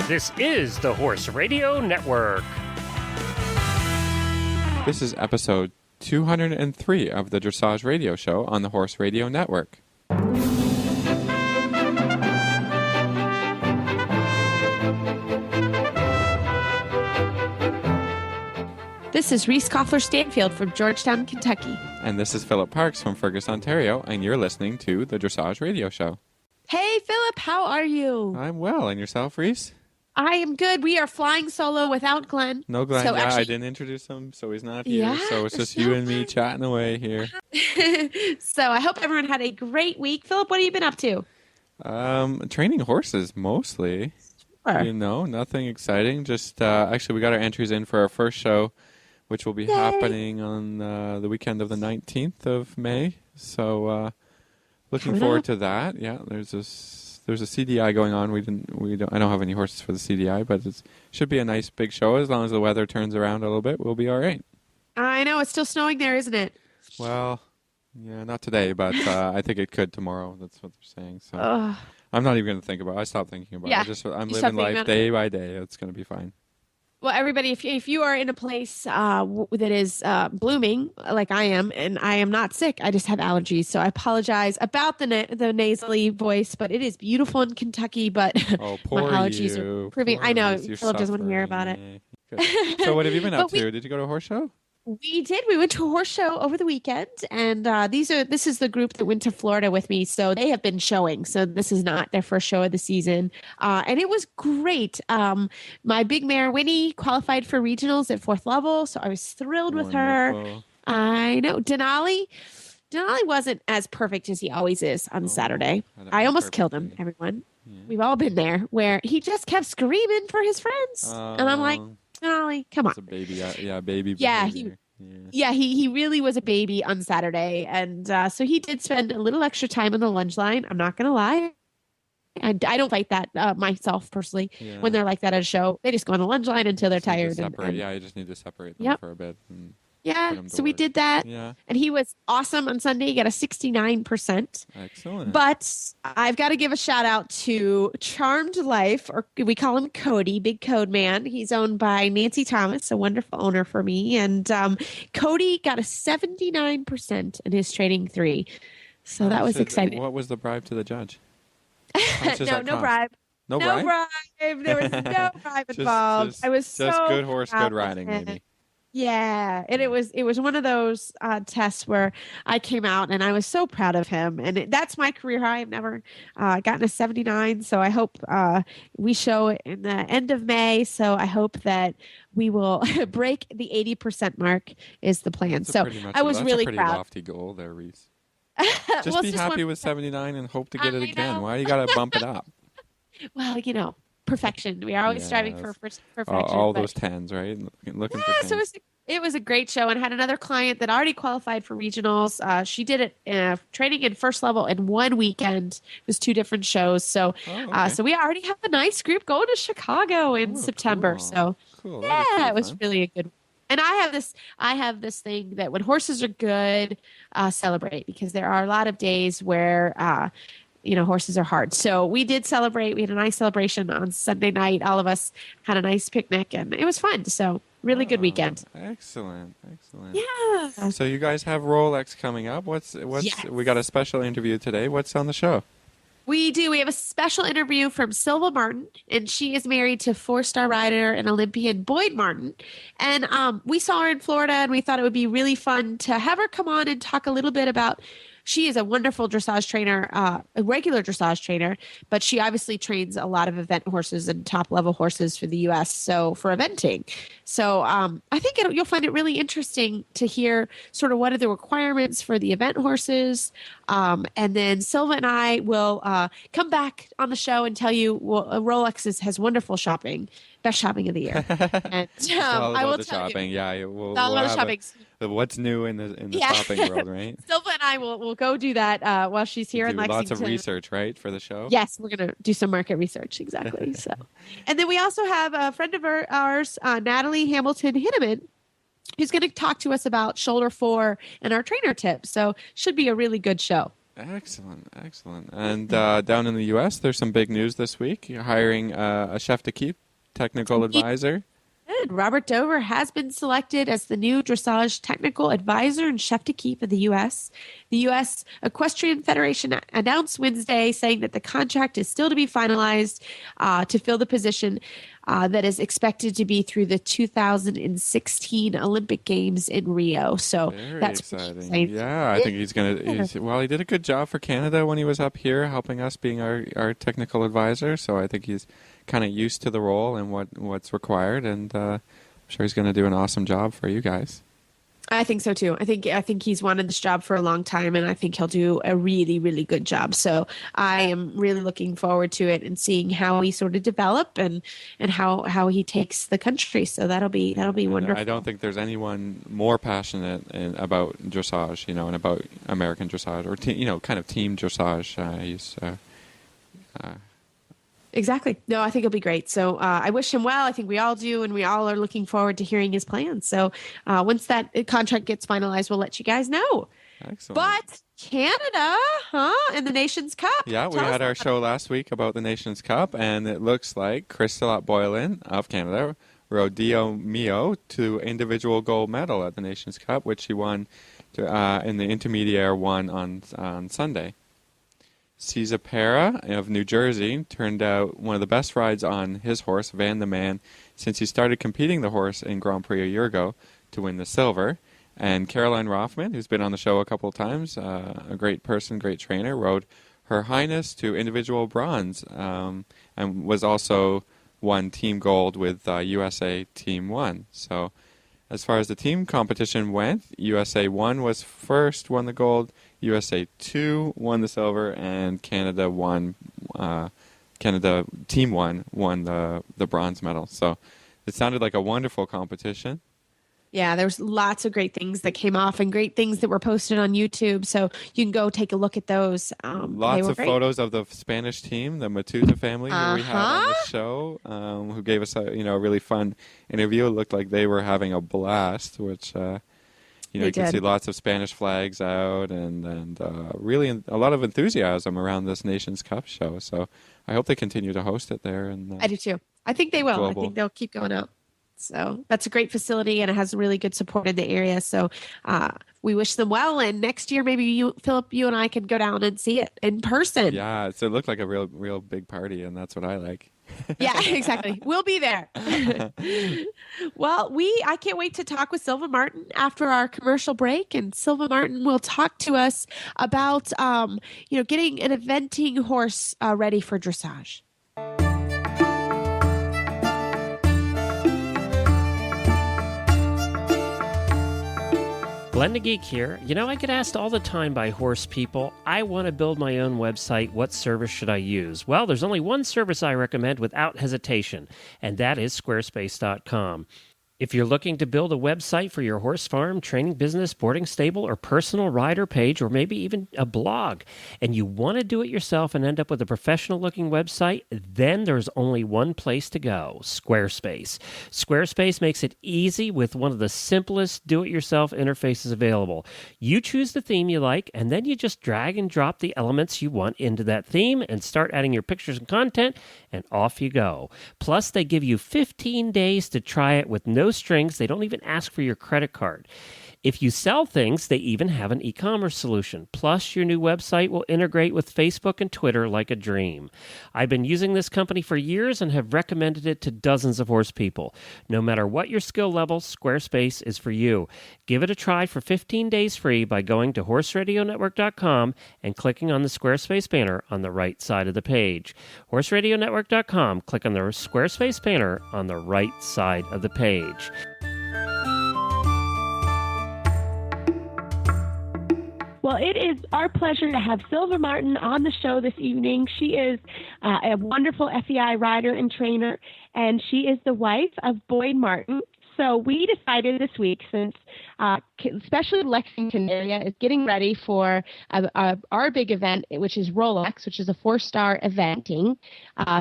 This is the Horse Radio Network. This is episode 203 of the Dressage Radio Show on the Horse Radio Network. This is Reese Koffler-Stanfield from Georgetown, Kentucky. And this is Philip Parks from Fergus, Ontario, and you're listening to the Dressage Radio Show. Hey, Philip, how are you? I'm well. And yourself, Reese? I am good. We are flying solo without Glenn. No Glenn. So yeah, actually, I didn't introduce him, so he's not here. Yeah, so it's just you and me chatting away here. So I hope everyone had a great week. Philip, what have you been up to? Training horses, mostly. Sure. You know, nothing exciting. Just, actually, we got our entries in for our first show, which will be happening on the weekend of the 19th of May. So, looking forward to that. Yeah, there's a CDI going on. I don't have any horses for the CDI, but it should be a nice big show. As long as the weather turns around a little bit, we'll be all right. I know it's still snowing there, isn't it? Well, yeah, not today, but I think it could tomorrow. That's what they're saying. So I'm not even going to think about it. I stopped thinking about it. I'm living life day by day. It's going to be fine. Well, everybody, if you are in a place that is blooming, like I am, and I am not sick, I just have allergies. So I apologize about the nasally voice, but it is beautiful in Kentucky, but my allergies are proving. I know, Philip doesn't want to hear about it. So what have you been up to? Did you go to a horse show? We did. We went to a horse show over the weekend, and this is the group that went to Florida with me. So they have been showing. So this is not their first show of the season, and it was great. My big mare Winnie qualified for regionals at 4th level, so I was thrilled with her. I know Denali wasn't as perfect as he always is on Saturday. I almost killed him. Everyone, we've all been there, where he just kept screaming for his friends, and I'm like, Denali, come on. It's a baby, baby. Yeah, he really was a baby on Saturday. And so he did spend a little extra time on the lunge line. I'm not going to lie. I don't fight that myself personally. When they're like that at a show. They just go on the lunge line until they're tired. You just need to separate them for a bit. So we did that. Yeah. And he was awesome on Sunday. He got a 69%. Excellent. But I've got to give a shout out to Charmed Life, or we call him Cody, Big Code Man. He's owned by Nancy Thomas, a wonderful owner for me. And Cody got a 79% in his training 3. So that was exciting. What was the bribe to the judge? No bribe. No bribe? There was no bribe involved. I was just good horse, good riding, maybe. Yeah, and it was one of those tests where I came out and I was so proud of him, and that's my career high. I've never gotten a 79, so I hope we show it in the end of May. So I hope that we will break the 80% mark is the plan. So I was really proud. That's a pretty lofty goal there, Reese. Just be happy with 79 and hope to get it again. Why you got to bump it up? Well, perfection. We are always striving for perfection. All those 10s, right? Looking for 10s. So it was a great show, and had another client that already qualified for regionals. She did it training in 1st level in one weekend. It was 2 different shows. So so we already have a nice group going to Chicago in September. Cool. So cool. It was really a good. And I have this thing that when horses are good, celebrate, because there are a lot of days where horses are hard. So we did celebrate. We had a nice celebration on Sunday night. All of us had a nice picnic, and it was fun. So really good weekend. Excellent. Yeah. So you guys have Rolex coming up. What's we got a special interview today. What's on the show? We do. We have a special interview from Silva Martin, and she is married to 4-star rider and Olympian Boyd Martin. And we saw her in Florida, and we thought it would be really fun to have her come on and talk a little bit about. She is a wonderful dressage trainer, a regular dressage trainer, but she obviously trains a lot of event horses and top-level horses for the U.S., so for eventing. So I think you'll find it really interesting to hear sort of what are the requirements for the event horses. And then Silva and I will come back on the show and tell you Rolex has wonderful shopping, best shopping of the year. And I will tell shopping. We'll all about the shopping. What's new in the shopping world, right? Silva and I will go do that while she's here in Lexington. Lots of research, right, for the show? Yes, we're going to do some market research, exactly. So, and then we also have a friend of ours, Natalie Hamilton Hinneman, who's going to talk to us about shoulder fore and our trainer tips. So should be a really good show. Excellent. And down in the U.S., there's some big news this week. You're hiring a chef to keep, technical advisor. Good. Robert Dover has been selected as the new dressage technical advisor and chef to keep of the U.S. The U.S. Equestrian Federation announced Wednesday saying that the contract is still to be finalized to fill the position that is expected to be through the 2016 Olympic Games in Rio. So that's exciting. Yeah, I think he's going to. Well, he did a good job for Canada when he was up here, helping us being our technical advisor. So I think he's kind of used to the role and what's required, and I'm sure he's going to do an awesome job for you guys. I think so too. I think he's wanted this job for a long time, and I think he'll do a really, really good job. So I am really looking forward to it and seeing how he sort of develop and how he takes the country. So that'll be wonderful. I don't think there's anyone more passionate about dressage, and about American dressage or kind of team dressage. Exactly. No, I think it'll be great. So I wish him well. I think we all do, and we all are looking forward to hearing his plans. So once that contract gets finalized, we'll let you guys know. Excellent. But Canada, in the Nations Cup. Yeah, we had our show last week about the Nations Cup, and it looks like Crystal Boylan of Canada rode Dio Mio to individual gold medal at the Nations Cup, which she won in the intermediate one on Sunday. Cesar Pera of New Jersey turned out one of the best rides on his horse, Van the Man, since he started competing the horse in Grand Prix a year ago to win the silver. And Caroline Rothman, who's been on the show a couple of times, a great person, great trainer, rode Her Highness to individual bronze and was also won team gold with USA Team 1. So as far as the team competition went, USA 1 was first, won the gold. USA 2 won the silver, and Canada Team 1 won the bronze medal. So it sounded like a wonderful competition. Yeah, there's lots of great things that came off and great things that were posted on YouTube. So you can go take a look at those. Lots of photos of the Spanish team, the Matuta family who we had on the show, who gave us a really fun interview. It looked like they were having a blast, which you can see lots of Spanish flags out and really a lot of enthusiasm around this Nations Cup show. So I hope they continue to host it there. And I do too. I think they will. Global. I think they'll keep going out. So that's a great facility, and it has really good support in the area. So we wish them well. And next year, maybe Philip, you and I can go down and see it in person. Yeah, so it looked like a real big party, and that's what I like. Yeah, exactly. We'll be there. Well, I can't wait to talk with Silva Martin after our commercial break, and Silva Martin will talk to us about, getting an eventing horse ready for dressage. Glenn the Geek here. I get asked all the time by horse people, I want to build my own website. What service should I use? Well, there's only one service I recommend without hesitation, and that is squarespace.com. If you're looking to build a website for your horse farm, training business, boarding stable, or personal rider page, or maybe even a blog, and you want to do it yourself and end up with a professional-looking website, then there's only one place to go, Squarespace. Squarespace makes it easy with one of the simplest do-it-yourself interfaces available. You choose the theme you like, and then you just drag and drop the elements you want into that theme and start adding your pictures and content, and off you go. Plus, they give you 15 days to try it with no strings. They don't even ask for your credit card. If you sell things, they even have an e-commerce solution. Plus, your new website will integrate with Facebook and Twitter like a dream. I've been using this company for years and have recommended it to dozens of horse people. No matter what your skill level, Squarespace is for you. Give it a try for 15 days free by going to horseradionetwork.com and clicking on the Squarespace banner on the right side of the page. horseradionetwork.com, click on the Squarespace banner on the right side of the page. Well, it is our pleasure to have Silva Martin on the show this evening. She is a wonderful FEI rider and trainer, and she is the wife of Boyd Martin. So we decided this week, since especially the Lexington area is getting ready for our big event, which is Rolex, which is a 4-star eventing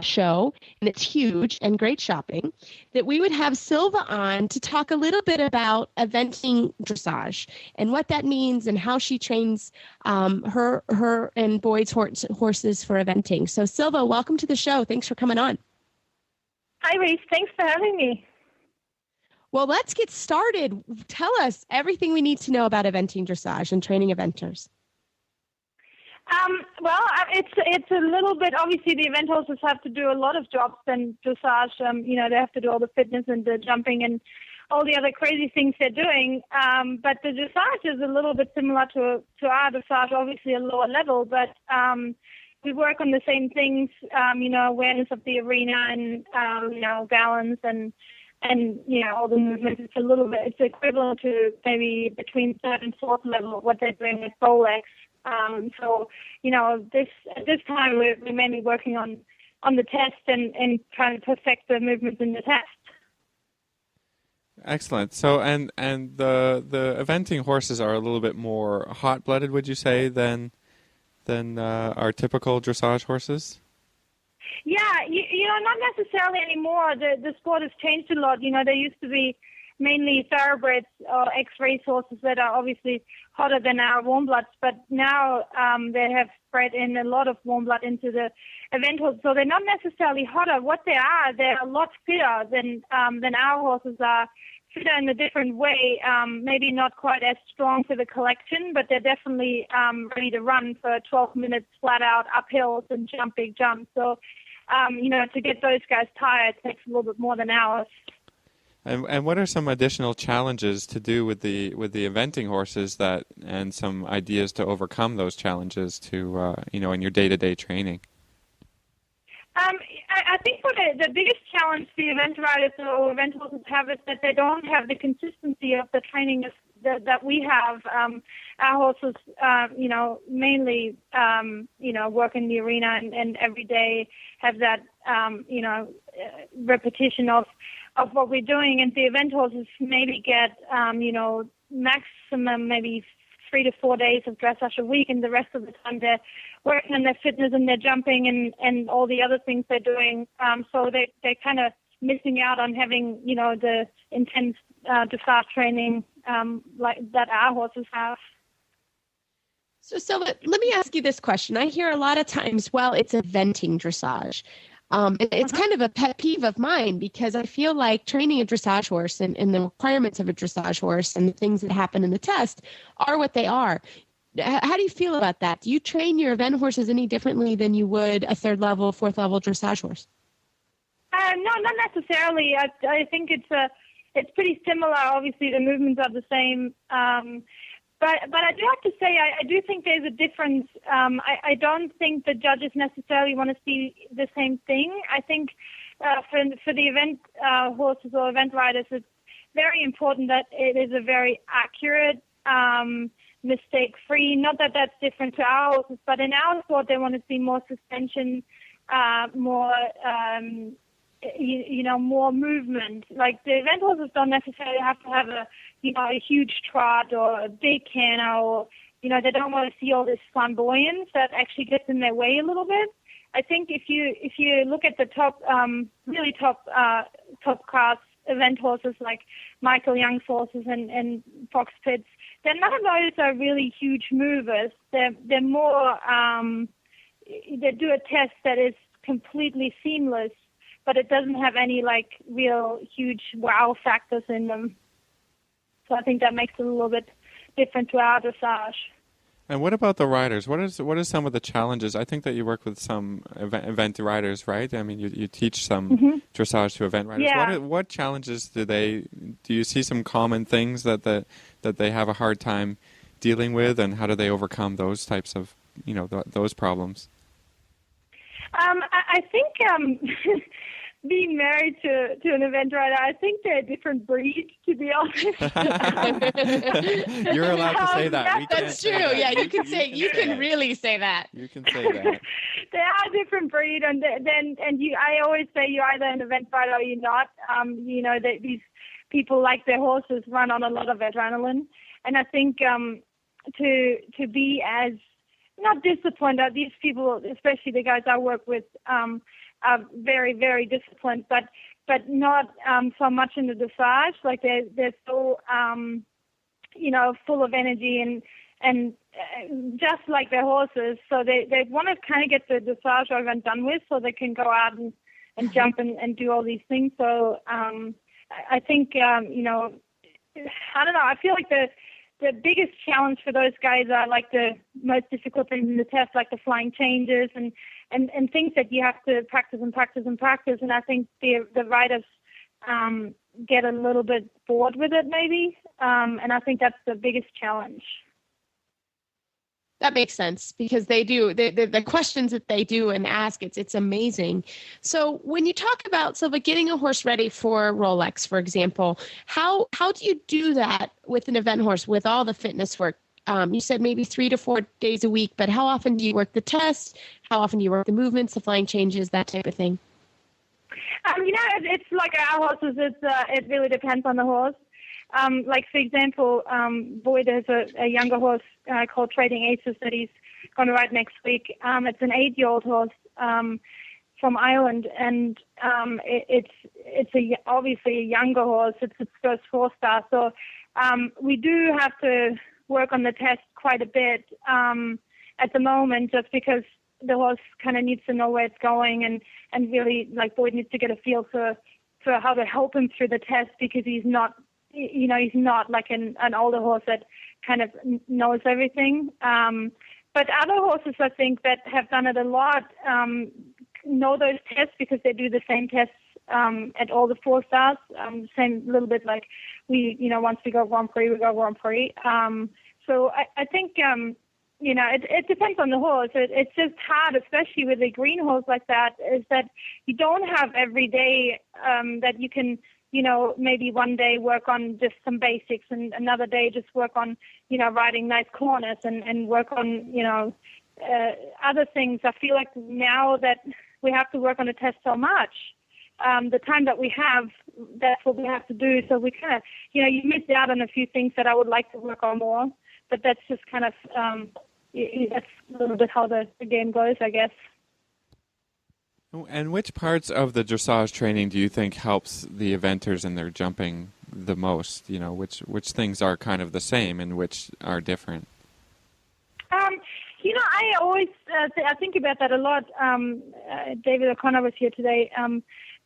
show, and it's huge and great shopping, that we would have Silva on to talk a little bit about eventing dressage and what that means and how she trains her and Boyd's horses for eventing. So Silva, welcome to the show. Thanks for coming on. Hi, Reese. Thanks for having me. Well, let's get started. Tell us everything we need to know about eventing dressage and training eventers. It's a little bit, obviously the event horses have to do a lot of jobs than dressage. They have to do all the fitness and the jumping and all the other crazy things they're doing. But the dressage is a little bit similar to our dressage, obviously a lower level, but we work on the same things, awareness of the arena and, balance and all the movements. It's equivalent to maybe between third and fourth level of what they're doing with Rolex. At this time we're mainly working on the test and trying to perfect the movements in the test. Excellent. So, and the eventing horses are a little bit more hot-blooded, would you say, than our typical dressage horses? Yeah, not necessarily anymore. The sport has changed a lot. There used to be mainly thoroughbreds or ex-race horses that are obviously hotter than our warm bloods, but now they have spread in a lot of warm blood into the event horses. So they're not necessarily hotter. What they are, they're a lot fitter than our horses are. Fitter in a different way, maybe not quite as strong for the collection, but they're definitely ready to run for 12 minutes flat out up hills and jump big jumps. So, to get those guys tired takes a little bit more than hours. And what are some additional challenges to do with the eventing horses and some ideas to overcome those challenges in your day-to-day training? I think the biggest challenge the event riders or event horses have is that they don't have the consistency of the training that we have. Our horses, mainly, work in the arena and every day have that, repetition of what we're doing. And the event horses maybe get, maximum maybe 3 to 4 days of dressage a week, and the rest of the time they're working on their fitness and their jumping and all the other things they're doing. So they're kind of missing out on having, the intense dressage training like that our horses have. So let me ask you this question. I hear a lot of times, well, it's eventing dressage. It's kind of a pet peeve of mine because I feel like training a dressage horse and the requirements of a dressage horse and the things that happen in the test are what they are. How do you feel about that? Do you train your event horses any differently than you would a third level, fourth level dressage horse? No, not necessarily. I think it's pretty similar. Obviously, the movements are the same. But I do have to say, I do think there's a difference. I don't think the judges necessarily want to see the same thing. I think for the event horses or event riders, it's very important that it is a very accurate, mistake-free. Not that that's different to our horses, but in our sport, they want to see more suspension, more more movement. Like the event horses don't necessarily have to have a huge trot or a big canter, or, they don't want to see all this flamboyance that actually gets in their way a little bit. I think if you look at the top, really top class event horses like Michael Young's horses and Fox Pitts, then none of those are really huge movers. They're more, they do a test that is completely seamless, but it doesn't have any real huge wow factors in them. So I think that makes it a little bit different to our dressage. And what about the riders? What are some of the challenges? I think that you work with some event riders, right? I mean, you teach some dressage to event riders. Yeah. What challenges do you see some common things that they have a hard time dealing with, and how do they overcome those types of those problems? I think being married to an event rider, I think they're a different breed, to be honest. You're allowed to say that. That's true. Yeah, you can really say that. You can say that. They are a different breed, and I always say you're either an event rider or you're not. These people like their horses run on a lot of adrenaline. And I think to be as not disciplined, these people, especially the guys I work with, are very, very disciplined, but not so much in the dressage. Like they're so full of energy and just like their horses. So they want to kind of get the dressage over and done with, so they can go out and jump and do all these things. So I think I don't know. I feel like the biggest challenge for those guys are like the most difficult things in the test, like the flying changes and things that you have to practice and practice and practice. And I think the riders get a little bit bored with it maybe. And I think that's the biggest challenge. That makes sense, because they do the questions that they do and ask, it's amazing. So when you talk about, Silva, getting a horse ready for Rolex, for example, how do you do that with an event horse with all the fitness work? You said maybe 3 to 4 days a week, but how often do you work the test? How often do you work the movements, the flying changes, that type of thing? It's like our horses. It really depends on the horse. Like, for example, Boyd has a younger horse called Trading Aces that he's going to ride next week. It's an 8-year-old horse from Ireland, and it's obviously a younger horse. It's its first 4-star, so we do have to work on the test quite a bit at the moment, just because the horse kind of needs to know where it's going, and really, like, Boyd needs to get a feel for how to help him through the test, because he's not like an older horse that kind of knows everything. But other horses, I think, that have done it a lot know those tests, because they do the same tests at all the 4-stars. Same little bit like once we go Grand Prix, we go Grand Prix. So I think, it depends on the horse. It's just hard, especially with a green horse like that, is that you don't have every day that you can, maybe one day work on just some basics and another day just work on, riding nice corners and work on, other things. I feel like now that we have to work on the test so much, the time that we have, that's what we have to do. So we kind of, you miss out on a few things that I would like to work on more, but that's just kind of, that's a little bit how the game goes, I guess. And which parts of the dressage training do you think helps the eventers in their jumping the most? Which things are kind of the same and which are different? I always I think about that a lot. David O'Connor was here today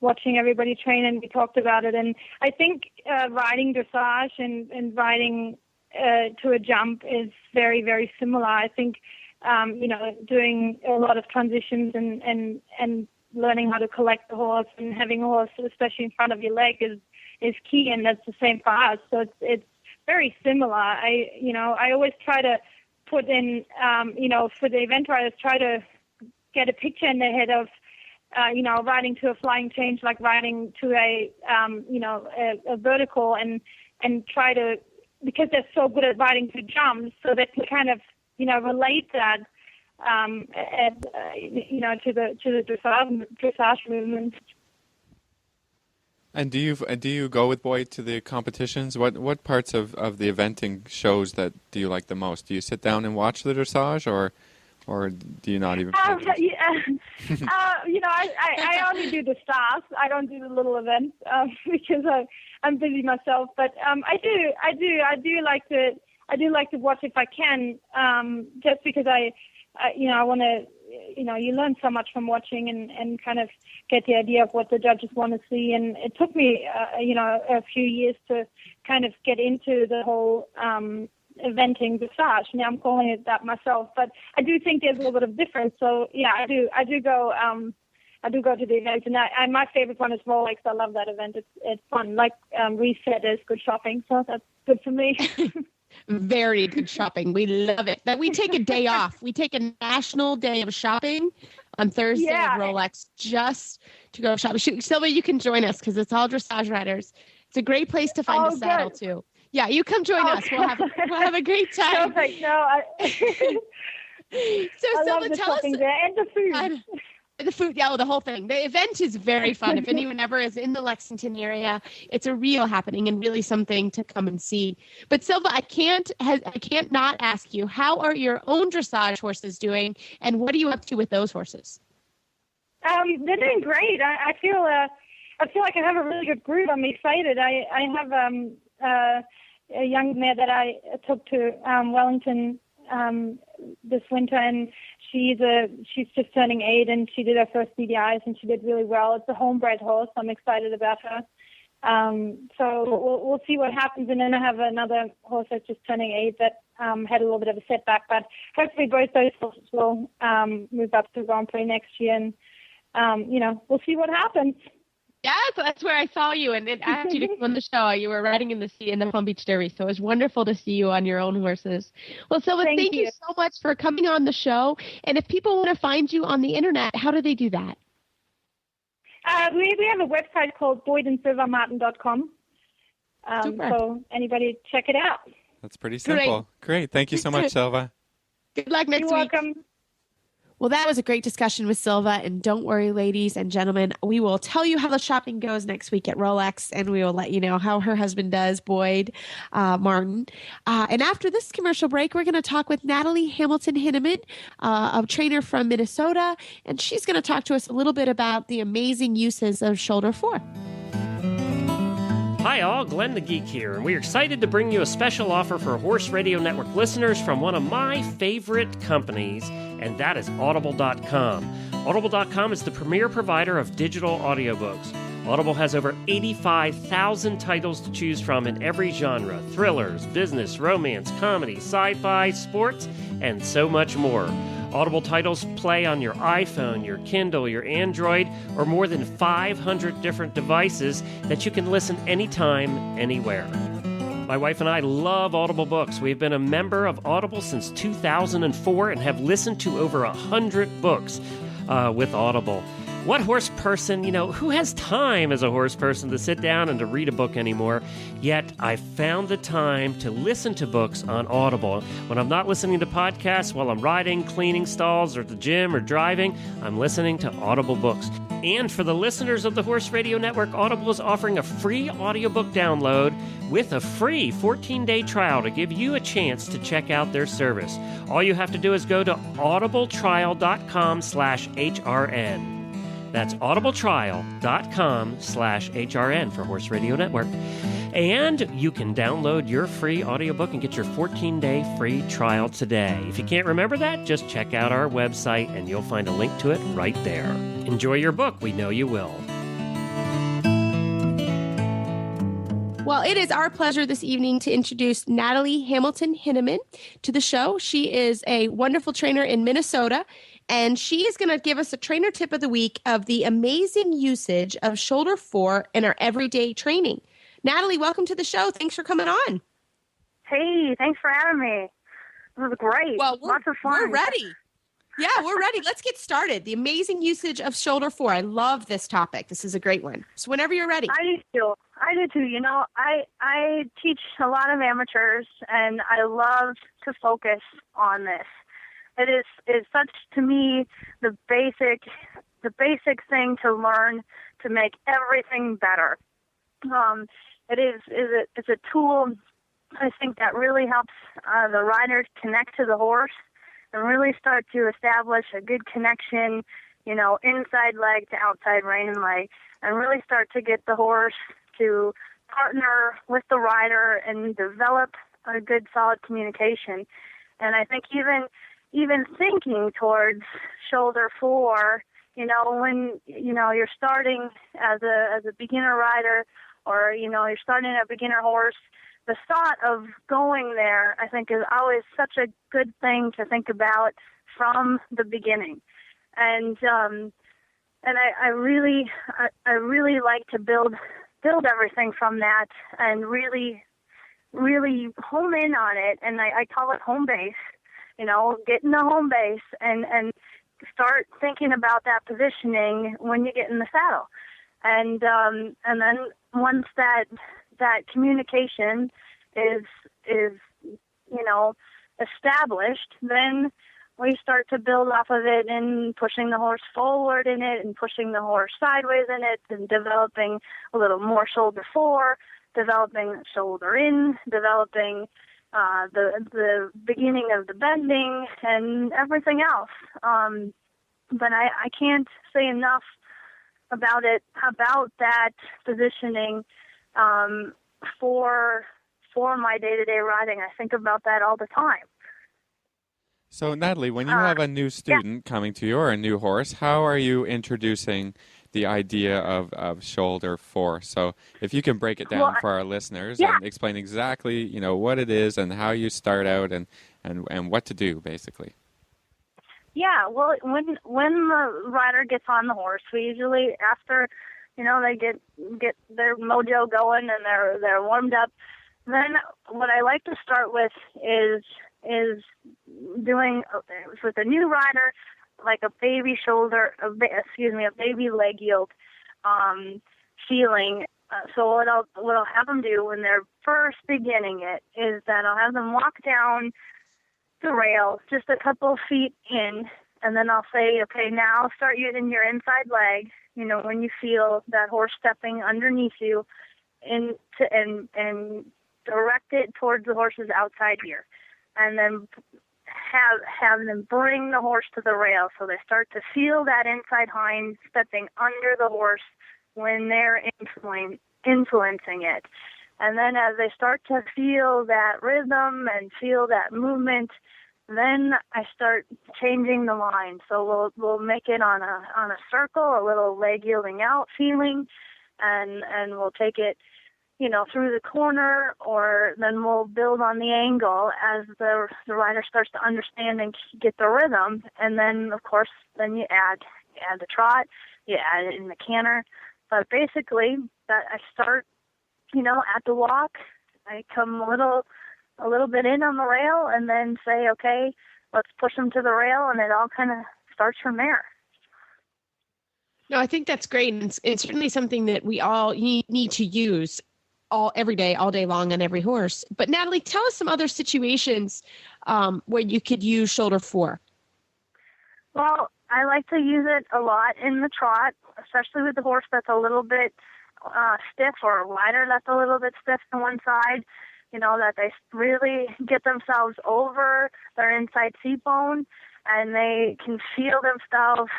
watching everybody train, and we talked about it. And I think riding dressage and riding to a jump is very, very similar. I think, doing a lot of transitions and learning how to collect the horse and having a horse, especially in front of your leg, is key, and that's the same for us. So it's very similar. I always try to put in, for the event riders, try to get a picture in their head of, riding to a flying change, like riding to a vertical, and try to, because they're so good at riding to jumps, so they can kind of, relate that, to the dressage movement. And do you go with Boyd to the competitions? What parts of the eventing shows that do you like the most? Do you sit down and watch the dressage, or do you not even? I only do the stars. I don't do the little events because I'm busy myself. But I do like to watch if I can, just because I want to. You learn so much from watching and kind of get the idea of what the judges want to see. And it took me, a few years to kind of get into the whole eventing dressage. Now I'm calling it that myself, but I do think there's a little bit of difference. So yeah, I do go to the events, and my favorite one is Rolex. I love that event. It's fun. Like Reset is good shopping, so that's good for me. Very good shopping. We love it. That we take a day off. We take a national day of shopping on Thursday at Rolex just to go shopping. Silva, you can join us because it's all dressage riders. It's a great place to find a saddle too. Yeah, you come join us. We'll have a great time. Perfect. No, So I Silva, love the tell us shopping there and the food. The food, yeah, the whole thing. The event is very fun. If anyone ever is in the Lexington area, it's a real happening and really something to come and see. But Silva, I can't not ask you, how are your own dressage horses doing, and what are you up to with those horses? They're doing great. I feel like I have a really good group. I'm excited. I have a young mare that I took to Wellington this winter, and she's just turning 8, and she did her first BDIs, and she did really well. It's a homebred horse. I'm excited about her. So we'll see what happens. And then I have another horse that's just turning 8 that had a little bit of a setback, but hopefully both those horses will move up to Grand Prix next year, and we'll see what happens. Yeah, so that's where I saw you, and it asked you to come on the show. You were riding in the Palm Beach Derby, so it was wonderful to see you on your own horses. Well, Silva, thank you so much for coming on the show. And if people want to find you on the internet, how do they do that? We have a website called boydandsilvamartin.com. So anybody check it out. That's pretty simple. Great. Thank you so much, Silva. Good luck next week. You're welcome. Well, that was a great discussion with Silva, and don't worry, ladies and gentlemen, we will tell you how the shopping goes next week at Rolex, and we will let you know how her husband does, Boyd Martin. And after this commercial break, we're going to talk with Natalie Hamilton-Hinneman, a trainer from Minnesota, and she's going to talk to us a little bit about the amazing uses of shoulder Fore. Hi all, Glenn the Geek here, and we're excited to bring you a special offer for Horse Radio Network listeners from one of my favorite companies, and that is Audible.com. Audible.com is the premier provider of digital audiobooks. Audible has over 85,000 titles to choose from in every genre: thrillers, business, romance, comedy, sci-fi, sports, and so much more. Audible titles play on your iPhone, your Kindle, your Android, or more than 500 different devices that you can listen anytime, anywhere. My wife and I love Audible books. We've been a member of Audible since 2004 and have listened to over 100 books with Audible. What horse person, who has time as a horse person to sit down and to read a book anymore? Yet I found the time to listen to books on Audible. When I'm not listening to podcasts while I'm riding, cleaning stalls, or at the gym, or driving, I'm listening to Audible books. And for the listeners of the Horse Radio Network, Audible is offering a free audiobook download with a free 14-day trial to give you a chance to check out their service. All you have to do is go to audibletrial.com/HRN. That's audibletrial.com/HRN for Horse Radio Network. And you can download your free audiobook and get your 14-day free trial today. If you can't remember that, just check out our website and you'll find a link to it right there. Enjoy your book. We know you will. Well, it is our pleasure this evening to introduce Natalie Hamilton-Hinneman to the show. She is a wonderful trainer in Minnesota, and she is going to give us a trainer tip of the week of the amazing usage of shoulder Fore in our everyday training. Natalie, welcome to the show. Thanks for coming on. Hey, thanks for having me. It was great. Well, lots of fun. We're ready. Yeah, we're ready. Let's get started. The amazing usage of shoulder Fore. I love this topic. This is a great one. So whenever you're ready. I do too. I teach a lot of amateurs, and I love to focus on this. It is such, to me, the basic thing to learn to make everything better. It's a tool, I think, that really helps the rider connect to the horse and really start to establish a good connection, inside leg to outside rein leg, and really start to get the horse to partner with the rider and develop a good, solid communication. And I think even thinking towards shoulder Fore, when you're starting as a beginner rider, or you're starting a beginner horse, the thought of going there, I think, is always such a good thing to think about from the beginning. And I really like to build everything from that and really home in on it. And I call it home base. Get in the home base and start thinking about that positioning when you get in the saddle. And then once that communication is established, then we start to build off of it and pushing the horse forward in it and pushing the horse sideways in it and developing a little more shoulder fore, developing shoulder in, developing the beginning of the bending and everything else. But I can't say enough about that positioning for my day-to-day riding. I think about that all the time. So, Natalie, when you have a new student coming to you or a new horse, how are you introducing the idea of shoulder fore? So if you can break it down for our listeners and explain exactly, what it is and how you start out and what to do, basically. Yeah, well, when the rider gets on the horse, we usually, after, they get their mojo going and they're warmed up, then what I like to start with is doing with a new rider, like a baby shoulder, a baby leg yoke feeling. So what I'll have them do when they're first beginning it is that I'll have them walk down the rail just a couple of feet in, and then I'll say, okay, now start using your inside leg. When you feel that horse stepping underneath you, and direct it towards the horse's outside ear, and then have them bring the horse to the rail so they start to feel that inside hind stepping under the horse when they're influencing it. And then as they start to feel that rhythm and feel that movement, then I start changing the line. So we'll make it on a circle, a little leg yielding out feeling, and we'll take it through the corner, or then we'll build on the angle as the rider starts to understand and get the rhythm. And then, of course, then you add the trot, you add it in the canter. But basically, that I start, at the walk, I come a little bit in on the rail, and then say, okay, let's push them to the rail, and it all kind of starts from there. No, I think that's great. And it's certainly something that we all need to use every day, all day long on every horse. But Natalie, tell us some other situations where you could use shoulder fore. Well, I like to use it a lot in the trot, especially with the horse that's a little bit stiff, or a rider that's a little bit stiff to one side, that they really get themselves over their inside seat bone, and they can feel themselves,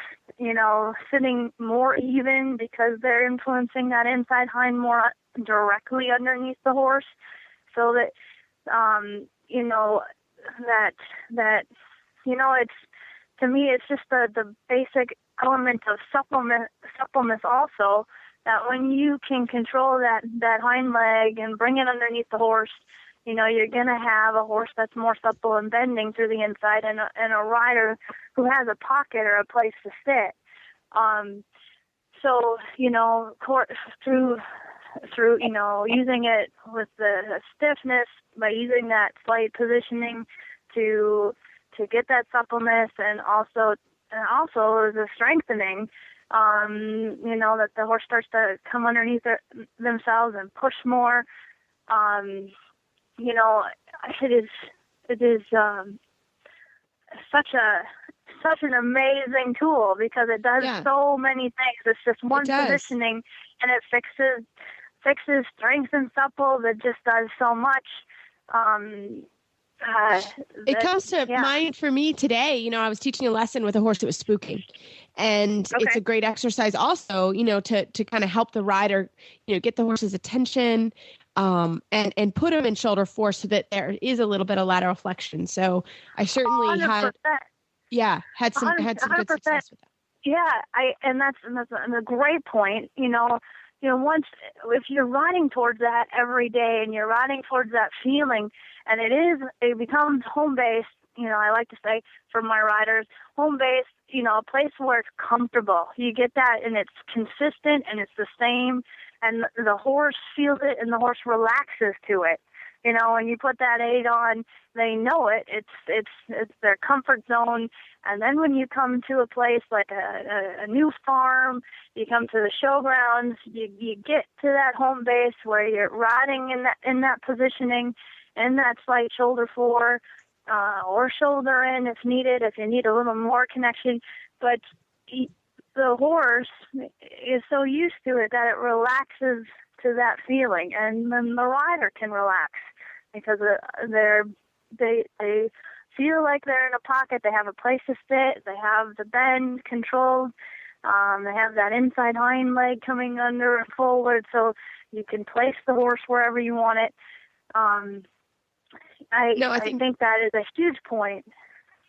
sitting more even because they're influencing that inside hind more directly underneath the horse, so that it's, to me, it's just the basic element of suppleness also, that when you can control that hind leg and bring it underneath the horse, you're going to have a horse that's more supple and bending through the inside, and a rider who has a pocket or a place to sit. So through using it with the stiffness, by using that slight positioning to get that suppleness, and also the strengthening, that the horse starts to come underneath themselves and push more. It is such an amazing tool, because it does so many things. It's just one positioning, and it fixes strength and supple. That just does so much. It comes to mind for me today. I was teaching a lesson with a horse that was spooking, and it's a great exercise also, to kind of help the rider, get the horse's attention, and put him in shoulder fore so that there is a little bit of lateral flexion. So I certainly 100%. had some good success with that. Yeah, and that's a great point. Once, if you're riding towards that every day, and you're riding towards that feeling, and it becomes home base. I like to say for my riders, home base. A place where it's comfortable. You get that, and it's consistent, and it's the same, and the horse feels it, and the horse relaxes to it. When you put that aid on, they know it. It's their comfort zone. And then when you come to a place like a new farm, you come to the showgrounds, you get to that home base where you're riding in that positioning, in that slight shoulder fore, or shoulder in if needed, if you need a little more connection. But the horse is so used to it that it relaxes to that feeling, and then the rider can relax because they feel like they're in a pocket. They have a place to sit. They have the bend controlled. They have that inside hind leg coming under and forward, so you can place the horse wherever you want it. I think that is a huge point.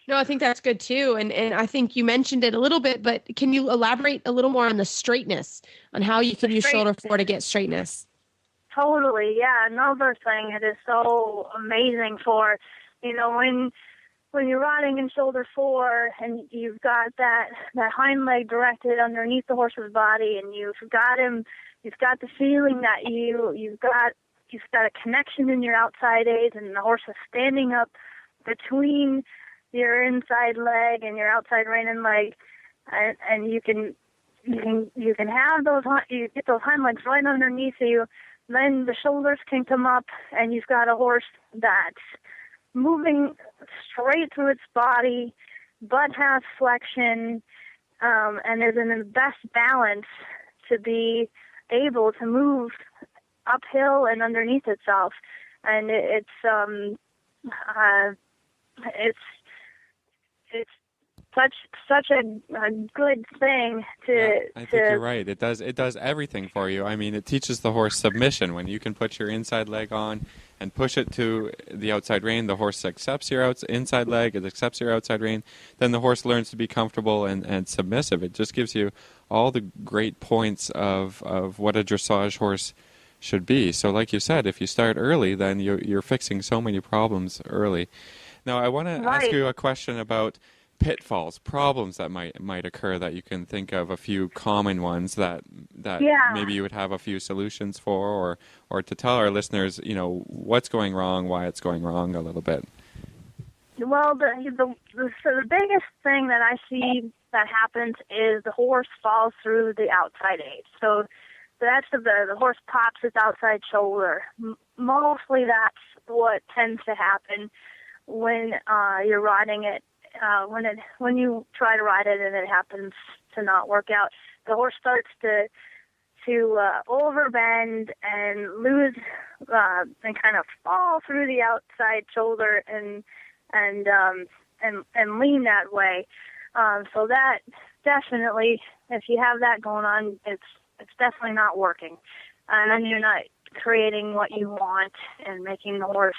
No, I think that's good too. And I think you mentioned it a little bit, but can you elaborate a little more on the straightness, on how you can use shoulder Fore to get straightness? Totally, yeah. Another thing it is so amazing for, when you're riding in shoulder Fore and you've got that hind leg directed underneath the horse's body, and you've got the feeling that you've got a connection in your outside aids, and the horse is standing up between your inside leg and your outside rein and leg, and you can have you get those hind legs right underneath you. Then the shoulders can come up, and you've got a horse that's moving straight through its body, but has flexion, and is in the best balance to be able to move uphill and underneath itself. And it's such a good thing to. I think you're right. It does everything for you. I mean, it teaches the horse submission. When you can put your inside leg on and push it to the outside rein, the horse accepts your inside leg, it accepts your outside rein, then the horse learns to be comfortable and submissive. It just gives you all the great points of what a dressage horse should be. So like you said, if you start early, then you're fixing so many problems early. Now, I want to ask you a question about pitfalls, problems that might occur that you can think of, a few common ones that maybe you would have a few solutions for, or to tell our listeners, what's going wrong, why it's going wrong a little bit. Well, the biggest thing that I see that happens is the horse falls through the outside aid. So that's the horse pops its outside shoulder. Mostly that's what tends to happen when you're riding it. When you try to ride it and it happens to not work out, the horse starts to overbend and lose and kind of fall through the outside shoulder and lean that way. So that definitely, if you have that going on, it's definitely not working, and then you're not creating what you want and making the horse,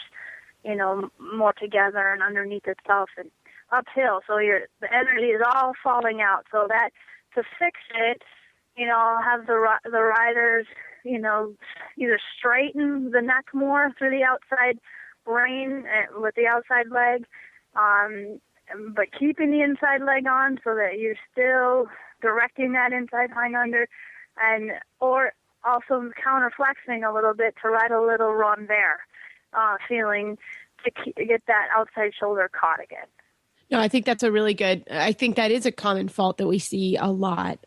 more together and underneath itself and uphill. So the energy is all falling out. So that to fix it, I'll have the riders, either straighten the neck more through the outside rein with the outside leg, but keeping the inside leg on so that you're still directing that inside hind under, or also counterflexing a little bit to ride a little renvers, feeling to get that outside shoulder caught again. No, I think that's I think that is a common fault that we see a lot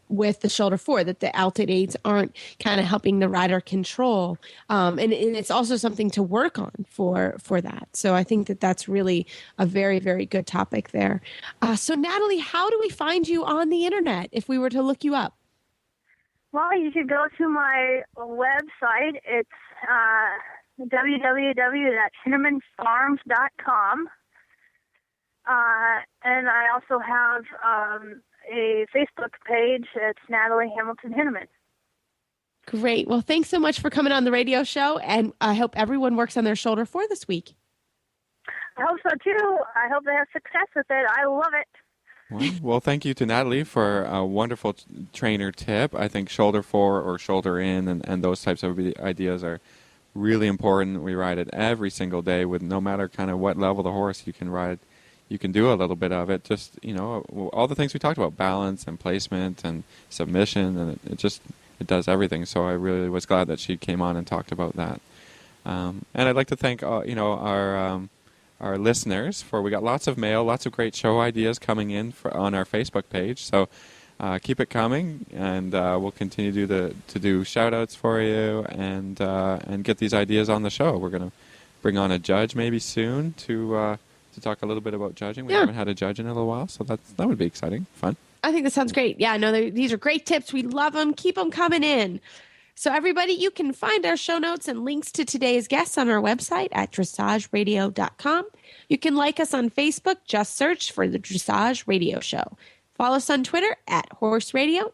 with the shoulder Fore, that the outside aids aren't kind of helping the rider control. And it's also something to work on for that. So I think that's really a very, very good topic there. So Natalie, how do we find you on the internet if we were to look you up? Well, you should go to my website. It's www.hinnemanfarms.com. And I also have a Facebook page. It's Natalie Hamilton Hinneman. Great. Well, thanks so much for coming on the radio show, and I hope everyone works on their shoulder Fore this week. I hope so, too. I hope they have success with it. I love it. Well, thank you to Natalie for a wonderful trainer tip. I think shoulder Fore or shoulder in and those types of ideas are really important. We ride it every single day with no matter kind of what level the horse you can ride. You can do a little bit of it, just, all the things we talked about, balance and placement and submission, and it does everything. So I really was glad that she came on and talked about that. And I'd like to thank, our listeners we got lots of mail, lots of great show ideas coming in on our Facebook page. So keep it coming, and we'll continue to do shout outs for you and get these ideas on the show. We're going to bring on a judge maybe soon to talk a little bit about judging. We haven't had a judge in a little while, so that would be exciting, fun. I think that sounds great. Yeah, no, these are great tips. We love them. Keep them coming in. So everybody, you can find our show notes and links to today's guests on our website at dressageradio.com. You can like us on Facebook. Just search for the Dressage Radio Show. Follow us on Twitter at Horse Radio.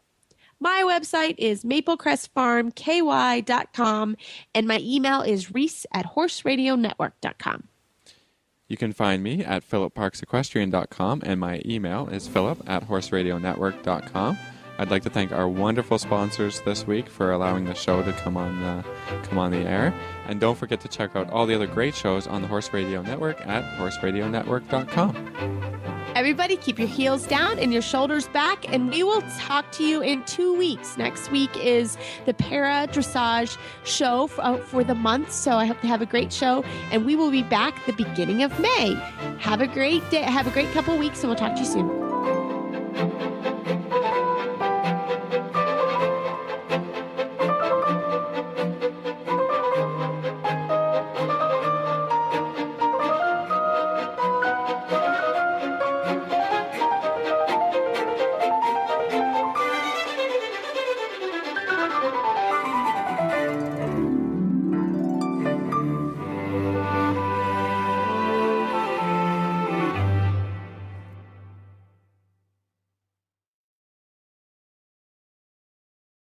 My website is maplecrestfarmky.com, and my email is reese@horseradionetwork.com. You can find me at philipparksequestrian.com, and my email is philip@horseradionetwork.com. I'd like to thank our wonderful sponsors this week for allowing the show to come on the air. And don't forget to check out all the other great shows on the Horse Radio Network at horseradionetwork.com. Everybody, keep your heels down and your shoulders back, and we will talk to you in 2 weeks. Next week is the Para Dressage show for the month, so I hope to have a great show, and we will be back the beginning of May. Have a great day. Have a great couple weeks, and we'll talk to you soon.